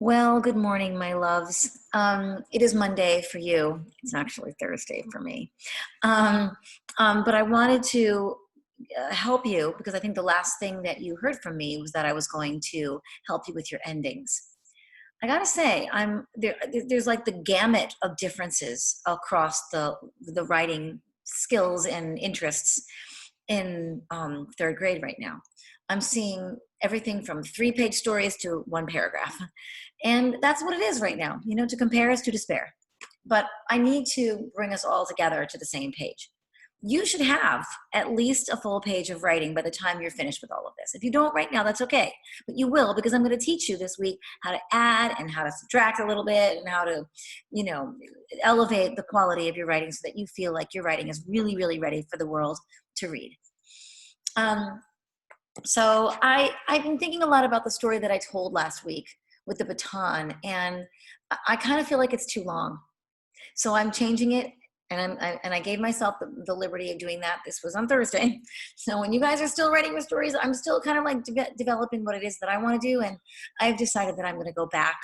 Well, good morning, my loves. It is Monday for you. It's actually Thursday for me. Um, but I wanted to help you because I think the last thing that you heard from me was that I was going to help you with your endings. I gotta say, I'm there. There's like the gamut of differences across the writing skills and interests in third grade right now. I'm seeing everything from 3-page stories to one paragraph, and that's what it is right now. You know, to compare is to despair. But I need to bring us all together to the same page. You should have at least a full page of writing by the time you're finished with all of this. If you don't right now, that's okay. But you will, because I'm going to teach you this week how to add and how to subtract a little bit and how to, you know, elevate the quality of your writing so that you feel like your writing is really, really ready for the world to read. Um, I've been thinking a lot about the story that I told last week with the baton, and I kind of feel like it's too long. So I'm changing it, and I gave myself the liberty of doing that. This was on Thursday. So when you guys are still writing your stories, I'm still kind of like developing what it is that I want to do, and I've decided that I'm going to go back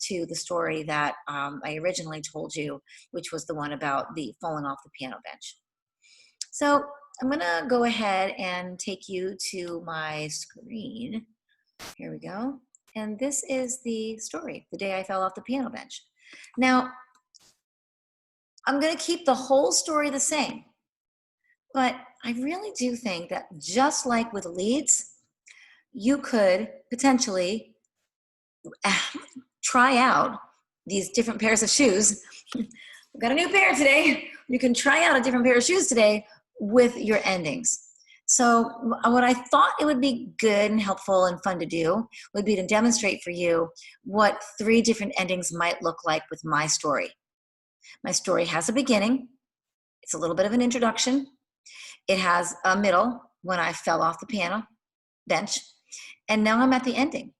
to the story that I originally told you, which was the one about the falling off the piano bench. So I'm going to go ahead and take you to my screen. Here we go. And this is the story, the day I fell off the piano bench. Now, I'm going to keep the whole story the same, but I really do think that just like with leads, you could potentially try out these different pairs of shoes. I've got a new pair today. You can try out a different pair of shoes today with your endings. So what I thought it would be good and helpful and fun to do would be to demonstrate for you what 3 different endings might look like with my story. My story has a beginning. It's a little bit of an introduction. It has a middle when I fell off the piano bench, and now I'm at the ending.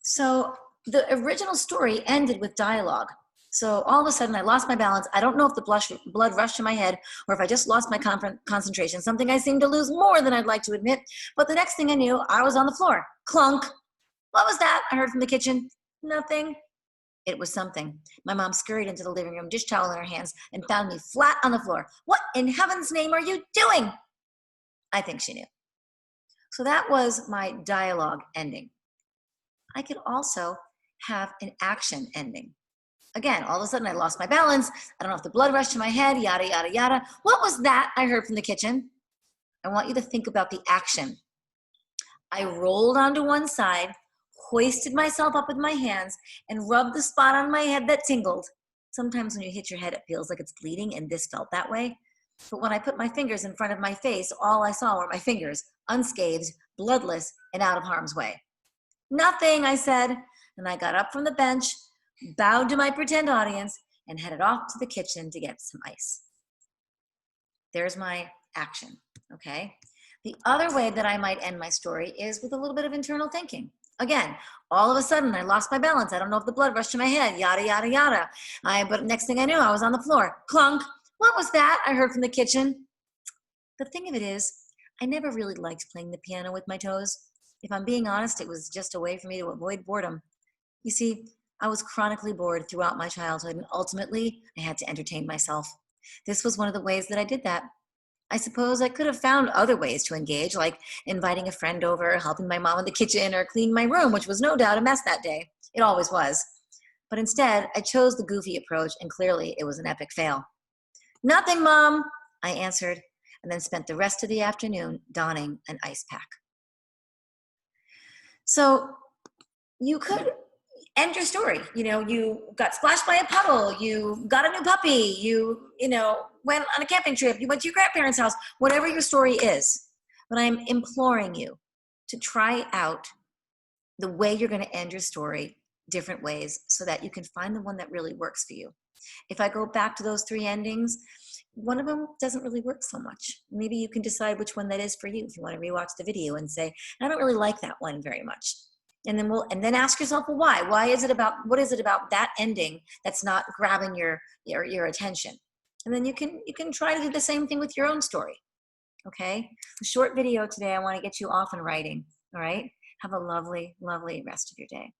So the original story ended with dialogue. So all of a sudden I lost my balance. I don't know if the blood rushed to my head or if I just lost my concentration, something I seem to lose more than I'd like to admit. But the next thing I knew, I was on the floor. Clunk. What was that? I heard from the kitchen. Nothing. It was something. My mom scurried into the living room, dish towel in her hands, and found me flat on the floor. What in heaven's name are you doing? I think she knew. So that was my dialogue ending. I could also have an action ending. Again, all of a sudden I lost my balance. I don't know if the blood rushed to my head, yada, yada, yada. What was that I heard from the kitchen? I want you to think about the action. I rolled onto one side, hoisted myself up with my hands, and rubbed the spot on my head that tingled. Sometimes when you hit your head, it feels like it's bleeding, and this felt that way. But when I put my fingers in front of my face, all I saw were my fingers, unscathed, bloodless, and out of harm's way. Nothing, I said, and I got up from the bench, bowed to my pretend audience, and headed off to the kitchen to get some ice. There's my action, okay? The other way that I might end my story is with a little bit of internal thinking. Again, all of a sudden, I lost my balance. I don't know if the blood rushed to my head, yada, yada, yada. But next thing I knew, I was on the floor. Clunk. What was that? I heard from the kitchen. The thing of it is, I never really liked playing the piano with my toes. If I'm being honest, it was just a way for me to avoid boredom. You see, I was chronically bored throughout my childhood, and ultimately, I had to entertain myself. This was one of the ways that I did that. I suppose I could have found other ways to engage, like inviting a friend over, helping my mom in the kitchen, or cleaning my room, which was no doubt a mess that day. It always was. But instead, I chose the goofy approach, and clearly it was an epic fail. Nothing, Mom, I answered, and then spent the rest of the afternoon donning an ice pack. So you could end your story. You know, you got splashed by a puddle, you got a new puppy, you went on a camping trip, you went to your grandparents' house, whatever your story is. But I'm imploring you to try out the way you're going to end your story different ways so that you can find the one that really works for you. If I go back to those 3 endings, one of them doesn't really work so much. Maybe you can decide which one that is for you if you want to rewatch the video and say, I don't really like that one very much. And then ask yourself, well, why? What is it about that ending that's not grabbing your attention? And then you can try to do the same thing with your own story. Okay? A short video today. I want to get you off and writing. All right? Have a lovely, lovely rest of your day.